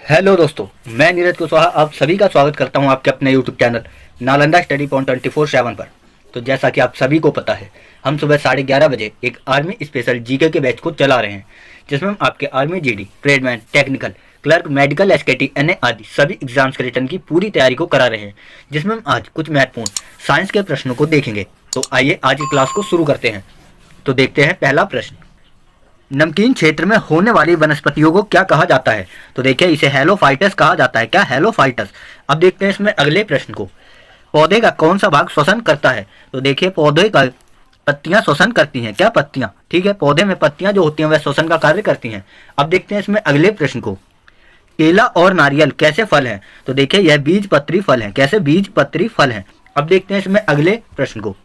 Hello दोस्तों, मैं नीरज कुशवाहा आप सभी का स्वागत करता हूं आपके अपने YouTube channel Nalanda study point 24/7 पर। तो जैसा कि आप सभी को पता है, हम सुबह 11:30 बजे एक आर्मी स्पेशल जीके के बैच को चला रहे हैं, जिसमें हम आपके army GD, tradesman, technical, clerk, medical, SKT, NA आदि सभी एग्जाम्स के रिटर्न की पूरी तैयारी को करा रहे हैं, जिसमें हम आज कुछ महत्वपूर्ण साइंस के प्रश्नों को देखेंगे। तो आइए आज की क्लास को शुरू करते हैं। तो देखते हैं पहला प्रश्न। नमकीन क्षेत्र में होने वाली वनस्पतियों को क्या कहा जाता है? तो देखिए इसे हेलोफाइटस कहा जाता है। क्या हेलोफाइटस? अब देखते हैं इसमें अगले प्रश्न को। पौधे का कौन सा भाग श्वसन करता है? तो देखिए पौधे का पत्तियां श्वसन करती हैं। क्या पत्तियां? ठीक है, पौधे में पत्तियां जो होती हैं वह श्वसन का कार्य करती हैं। अब देखते हैं इसमें अगले प्रश्न को। केला और नारियल कैसे फल हैं? तो देखिए यह बीज पत्री फल हैं। कैसे बीज पत्री फल हैं? अब देखते हैं इसमें अगले प्रश्न को।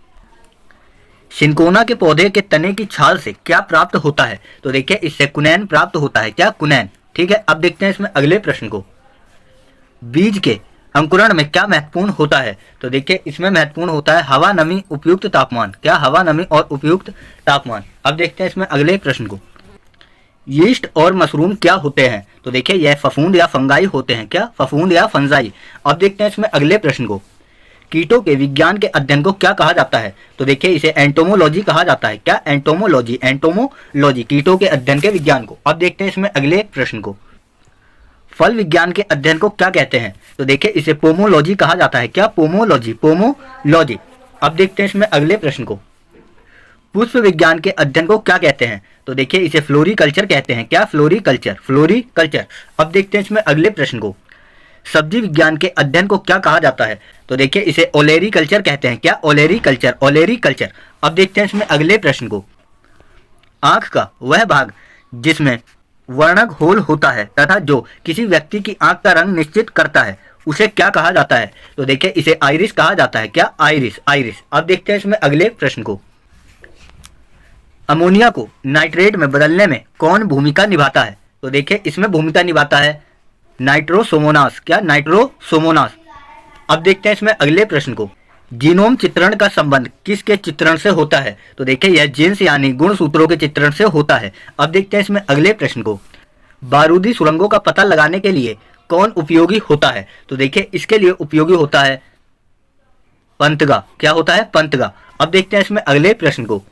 सिनकोना के पौधे के तने की छाल से क्या प्राप्त होता है? तो देखिए इससे कुनैन प्राप्त होता है। क्या? कुनैन। ठीक है, अब देखते हैं इसमें अगले प्रश्न को। बीज के अंकुरण में क्या महत्वपूर्ण होता है? तो देखिए इसमें महत्वपूर्ण होता है हवा, नमी, उपयुक्त तापमान। क्या? हवा, नमी और उपयुक्त तापमान। अब देखते हैं इसमें अगले प्रश्न को। यीस्ट और मशरूम क्या होते हैं? तो देखिए यह फफूंद या फंगाई होते हैं। क्या? फफूंद या फंजाई। अब देखते हैं इसमें अगले प्रश्न को। कीटों के विज्ञान के अध्ययन को क्या कहा जाता है? तो देखिए इसे एंटोमोलॉजी कहा जाता है। क्या? एंटोमोलॉजी। एंटोमोलॉजी कीटों के अध्ययन के विज्ञान को। अब देखते हैं इसमें अगले प्रश्न को। फल विज्ञान के अध्ययन को क्या कहते हैं? तो देखिए इसे पोमोलॉजी कहा जाता है। क्या? पोमोलॉजी। पोमोलॉजी। अब देखते हैं इसमें अगले प्रश्न को। पुष्प विज्ञान के अध्ययन को क्या कहते हैं? तो देखिए इसे फ्लोरिकल्चर कहते हैं। क्या? फ्लोरिकल्चर। फ्लोरिकल्चर। अब देखते हैं इसमें अगले प्रश्न को। सब्जी विज्ञान के अध्ययन को क्या कहा जाता है? तो देखिए इसे ओलेरीकल्चर कहते हैं। क्या? ओलेरीकल्चर। ओलेरीकल्चर। अब देखते हैं इसमें अगले प्रश्न को। आंख का वह भाग जिसमें वर्णक होल होता है तथा जो किसी व्यक्ति की आंख का रंग निश्चित करता है, उसे क्या कहा जाता है? तो देखिए इसे आइरिस कहा जाता है। क्या? आइरिस। आइरिस। अब देखते हैं इसमें अगले प्रश्न को। अमोनिया को नाइट्रेट में बदलने में कौन भूमिका निभाता है? तो देखिए इसमें भूमिका निभाता है नाइट्रोसोमोनास। क्या? नाइट्रोसोमोनास। अब देखते हैं इसमें अगले प्रश्न को। जीनोम चित्रण का संबंध किसके चित्रण से होता है? तो देखिए यह जीन्स यानी गुणसूत्रों के चित्रण से होता है। अब देखते हैं इसमें अगले प्रश्न को। बारूदी सुरंगों का पता लगाने के लिए कौन उपयोगी होता है? तो देखिए इसके लिए उपयोगी होता है पंतगा। क्या होता है? पंतगा। अब देखते हैं इसमें अगले प्रश्न को।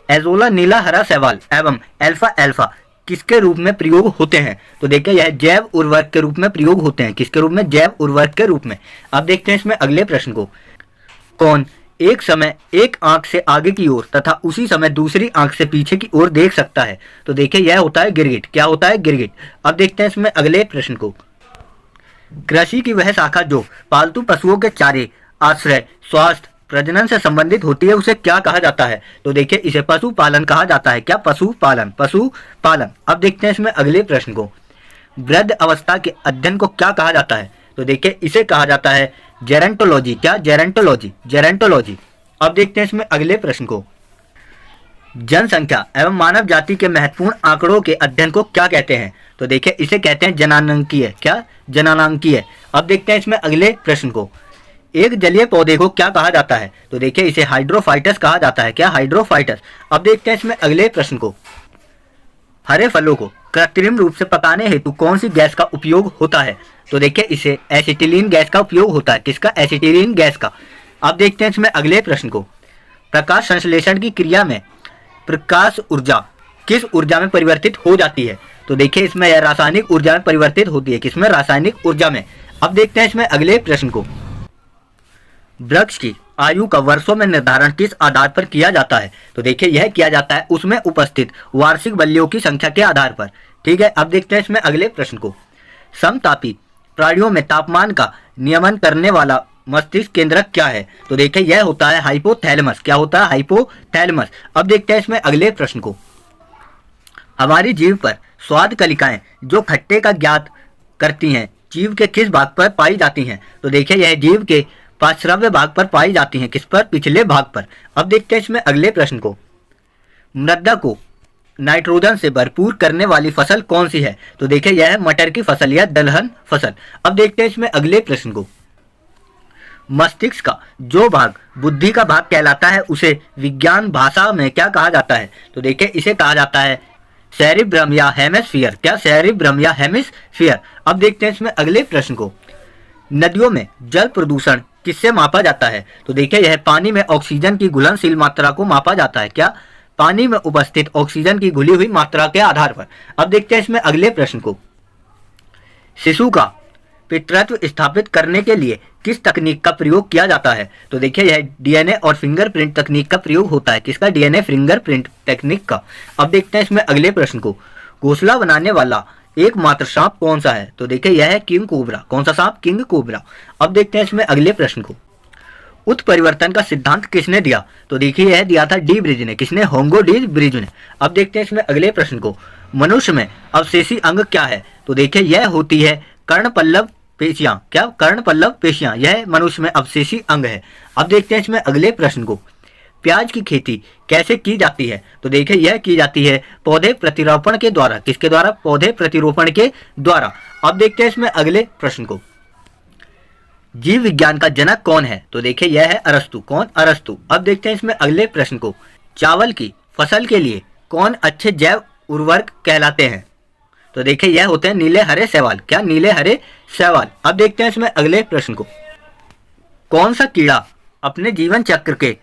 एजोला, नीला हरा शैवाल एवं एल्फा एल्फा किसके रूप में प्रयोग होते हैं? तो देखिए यह जैव उर्वरक के रूप में प्रयोग होते हैं। किसके रूप में? जैव उर्वरक के रूप में। अब देखते हैं इसमें अगले प्रश्न को। कौन एक समय एक आंख से आगे की ओर तथा उसी समय दूसरी आंख से पीछे की ओर देख सकता है? तो देखिए यह होता है गिरगिट। क्या होता है? गिरगिट। अब देखते हैं इसमें अगले प्रश्न को। कृषि की वह शाखा जो पालतू पशुओं के चारे, आश्रय, स्वास्थ्य, प्रजनन से संबंधित होती है, उसे क्या कहा जाता है? तो देखिए इसे पशुपालन कहा जाता है। क्या? पशुपालन। पशुपालन। अब देखते हैं इसमें अगले प्रश्न को। वृद्ध अवस्था के अध्ययन को क्या कहा जाता है? तो देखिए इसे कहा जाता है जेरेंटोलॉजी। क्या? जेरेंटोलॉजी। जेरेंटोलॉजी। अब देखते हैं इसमें अगले प्रश्न को। जनसंख्या एवं मानव जाति के महत्वपूर्ण आंकड़ों के अध्ययन को क्या कहते हैं? तो देखिए इसे कहते हैं जननांकीय। क्या? जननांकीय। अब देखते हैं इसमें अगले प्रश्न को। एक जलीय पौधे को क्या कहा जाता है? तो देखिए इसे हाइड्रोफाइटस कहा जाता है। क्या? हाइड्रोफाइटस। अब देखते हैं इसमें अगले प्रश्न को। हरे फलों को कृत्रिम रूप से पकाने हेतु कौन सी गैस का उपयोग होता है? तो देखिए इसे एसिटिलीन गैस का उपयोग होता है। किसका? एसिटिलीन गैस का। अब देखते हैं इसमें अगले प्रश्न को। प्रकाश संश्लेषण की क्रिया में प्रकाश ऊर्जा किस ऊर्जा में परिवर्तित हो जाती है? तो देखिए इसमें यह रासायनिक ऊर्जा में परिवर्तित होती है। किसमें? रासायनिक ऊर्जा में। अब देखते हैं इसमें अगले प्रश्न को। वृक्ष की आयु का वर्षों में निर्धारण किस आधार पर किया जाता है? तो देखिए यह किया जाता है उसमें उपस्थित वार्षिक बल्लियों की संख्या के आधार पर। ठीक है, अब देखते हैं इसमें अगले प्रश्न को। समतापी प्राणियों में तापमान का नियमन करने वाला मस्तिष्क केंद्रक क्या है? तो देखिए यह होता है हाइपोथैलेमस। क्या होता है? हाइपोथैलेमस। अब देखते हैं इसमें अगले प्रश्न को। हमारी जीभ पर स्वाद कलिकाएं जो खट्टे का ज्ञात करती हैं, जीभ के किस भाग पर पाई जाती हैं? तो देखिए यह जीभ के पार्श्व भाग पर पाई जाती हैं। किस पर? पिछले भाग पर। अब देखते हैं इसमें अगले प्रश्न को। मृदा को नाइट्रोजन से भरपूर करने वाली फसल कौन सी है? तो देखिए यह है मटर की फसल या दलहन फसल। अब देखते हैं इसमें अगले प्रश्न को। मस्तिष्क का जो भाग बुद्धि का भाग कहलाता है, उसे विज्ञान भाषा में क्या कहा जाता है? तो देखिए इसे कहा जाता है सेरिब्रम या हेमिस्फीयर, क्या सेरिब्रम या हेमिस्फीयर। अब देखते हैं इसमें अगले प्रश्न को। नदियों में जल प्रदूषण किससे मापा जाता है। तो देखिए यह पानी में ऑक्सीजन की घुलनशील मात्रा को मापा जाता है। क्या, पानी में उपस्थित ऑक्सीजन की घुली हुई मात्रा के आधार पर। अब देखते हैं इसमें अगले प्रश्न को। शिशु का पितृत्व स्थापित करने के लिए किस तकनीक का प्रयोग किया जाता है। तो देखिए यह डीएनए और फिंगरप्रिंट तकनीक का प्रयोग होता है। किसका, डीएनए फिंगरप्रिंट टेक्निक का। अब देखते हैं इसमें अगले प्रश्न को। घोंसला बनाने वाला एकमात्र सांप कौन सा है। तो देखिए यह है किंग कोबरा। कौन सा सांप, किंग कोबरा। अब देखते हैं इसमें अगले प्रश्न को। उत्परिवर्तन का सिद्धांत किसने दिया। तो देखिए यह दिया था डी ब्रिज ने। किसने, होंगो डी ब्रिज ने। अब देखते हैं इसमें अगले प्रश्न को। मनुष्य में अवशेषी अंग क्या है। तो देखिए यह होती है कर्णपल्लव पेशियां। क्या, कर्णपल्लव पेशियां, यह मनुष्य में अवशेषी अंग है। अब देखते हैं इसमें अगले प्रश्न को। प्याज की खेती कैसे की जाती है। तो देखिए यह की जाती है पौधे प्रतिरोपण के द्वारा। किसके द्वारा, पौधे प्रतिरोपण के द्वारा। अब देखते हैं इसमें अगले प्रश्न को। जीव विज्ञान का जनक कौन है। तो देखिए यह है अरस्तु। कौन, अरस्तु। अब देखते हैं इसमें अगले प्रश्न को। चावल की फसल के लिए कौन अच्छे जैव उर्वरक कहलाते हैं। तो देखिए यह होते हैं नीले हरे शैवाल। क्या, नीले हरे शैवाल। अब देखते हैं इसमें अगले प्रश्न को। कौन सा कीड़ा अपने जीवन चक्र के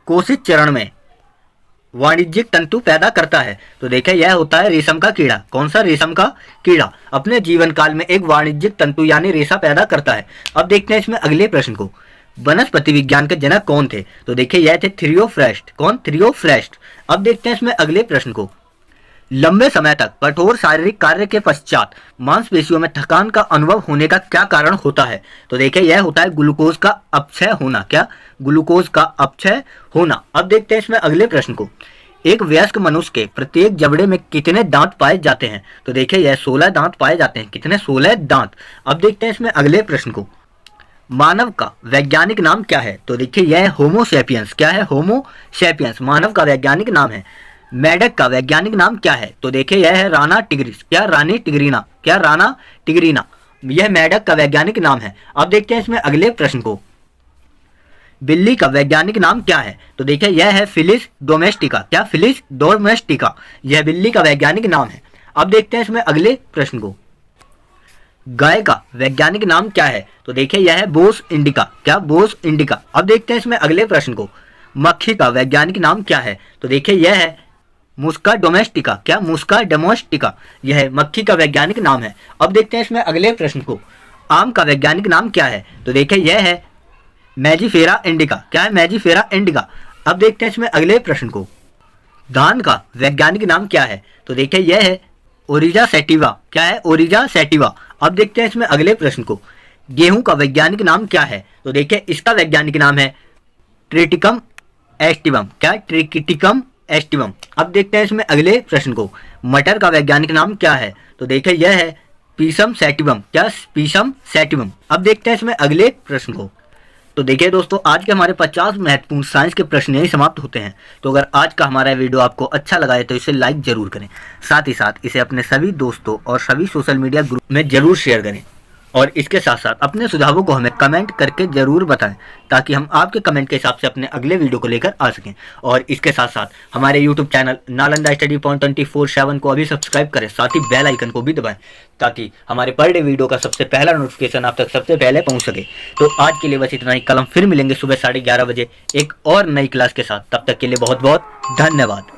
कोशित चरण में वाणिज्यिक तंतु पैदा करता है। तो देखिए यह होता है रेशम का कीड़ा। कौन सा, रेशम का कीड़ा अपने जीवन काल में एक वाणिज्यिक तंतु यानी रेशा पैदा करता है। अब देखते हैं इसमें अगले प्रश्न को। वनस्पति विज्ञान के जनक कौन थे। तो देखिए यह थे थियोफ्रास्ट। कौन, थियोफ्रास्ट। अब देखते हैं इसमें अगले प्रश्न को। लंबे समय तक कठोर शारीरिक कार्य के पश्चात मांसपेशियों में थकान का अनुभव होने का क्या कारण होता है। तो देखिए यह होता है ग्लूकोज का अपक्षय होना। क्या, ग्लूकोज का अपक्षय होना। अब देखते हैं इसमें अगले प्रश्न को। एक वयस्क मनुष्य के प्रत्येक जबड़े में कितने दांत पाए जाते हैं। तो देखिए यह 16 दांत पाए जाते हैं। कितने, 16 दांत। अब देखते हैं इसमें अगले प्रश्न को। मानव का वैज्ञानिक नाम क्या है। तो देखिए यह है होमो सैपियंस। क्या है, होमो सैपियंस मानव का वैज्ञानिक नाम है। मेढक का वैज्ञानिक नाम क्या है। तो देखिए यह है राना टिग्रिस। क्या, रानी टिग्रीना। क्या, राना टिग्रीना, यह मेढक का वैज्ञानिक नाम है। अब देखते हैं इसमें अगले प्रश्न को। बिल्ली का वैज्ञानिक नाम क्या है। तो देखिए यह है फिलिस डोमेस्टिका। क्या, फिलिस डोमेस्टिका, यह बिल्ली का वैज्ञानिक नाम है। अब देखते हैं इसमें अगले प्रश्न को। गाय का वैज्ञानिक नाम क्या है। तो देखिए यह है बोस इंडिका। क्या, बोस इंडिका। अब देखते हैं इसमें अगले प्रश्न को। मक्खी का वैज्ञानिक नाम क्या है। तो देखिए यह है मुस्का डोमेस्टिका। क्या, मुस्का डोमेस्टिका, यह मक्खी का वैज्ञानिक नाम है। अब देखते हैं इसमें अगले प्रश्न को। आम का वैज्ञानिक नाम क्या है। तो देखिए यह है मैजीफेरा इंडिका। क्या है, मैजीफेरा इंडिका। अब देखते हैं इसमें अगले प्रश्न को। धान का वैज्ञानिक नाम क्या है। तो देखिए यह है ओरिजा सैटिवा। क्या है, ओरिजा सैटिवा। अब देखते हैं इसमें अगले प्रश्न को। गेहूं का वैज्ञानिक नाम क्या है। तो देखिए इसका वैज्ञानिक नाम है ट्रिटिकम एस्टिवम। क्या, ट्रिटिकम एस्टिवम। अब देखते हैं इसमें अगले प्रश्न को। मटर का वैज्ञानिक नाम क्या है। तो देखिए यह है पीसम सैटिवम। क्या, पीसम सैटिवम। अब देखते हैं इसमें अगले प्रश्न को। तो देखिए दोस्तों, आज के हमारे 50 महत्वपूर्ण साइंस के प्रश्न यही समाप्त होते हैं। तो अगर आज का हमारा वीडियो आपको अच्छा लगा है तो इसे लाइक जरूर करें। साथ ही साथ इसे अपने सभी दोस्तों और सभी सोशल मीडिया ग्रुप में जरूर शेयर करें। और इसके साथ साथ अपने सुझावों को हमें कमेंट करके जरूर बताएं, ताकि हम आपके कमेंट के हिसाब से अपने अगले वीडियो को लेकर आ सकें। और इसके साथ साथ हमारे YouTube channel Nalanda study point 24/7 को अभी सब्सक्राइब करें, साथ ही बेल आइकन को भी दबाएं, ताकि हमारे पर डे वीडियो का सबसे पहला नोटिफिकेशन आप तक सबसे पहले पहुंच सके। तो आज के लिए बस इतना ही। कल हम फिर मिलेंगे सुबह 11:30 बजे एक और नई क्लास के साथ। तब तक के लिए बहुत बहुत धन्यवाद।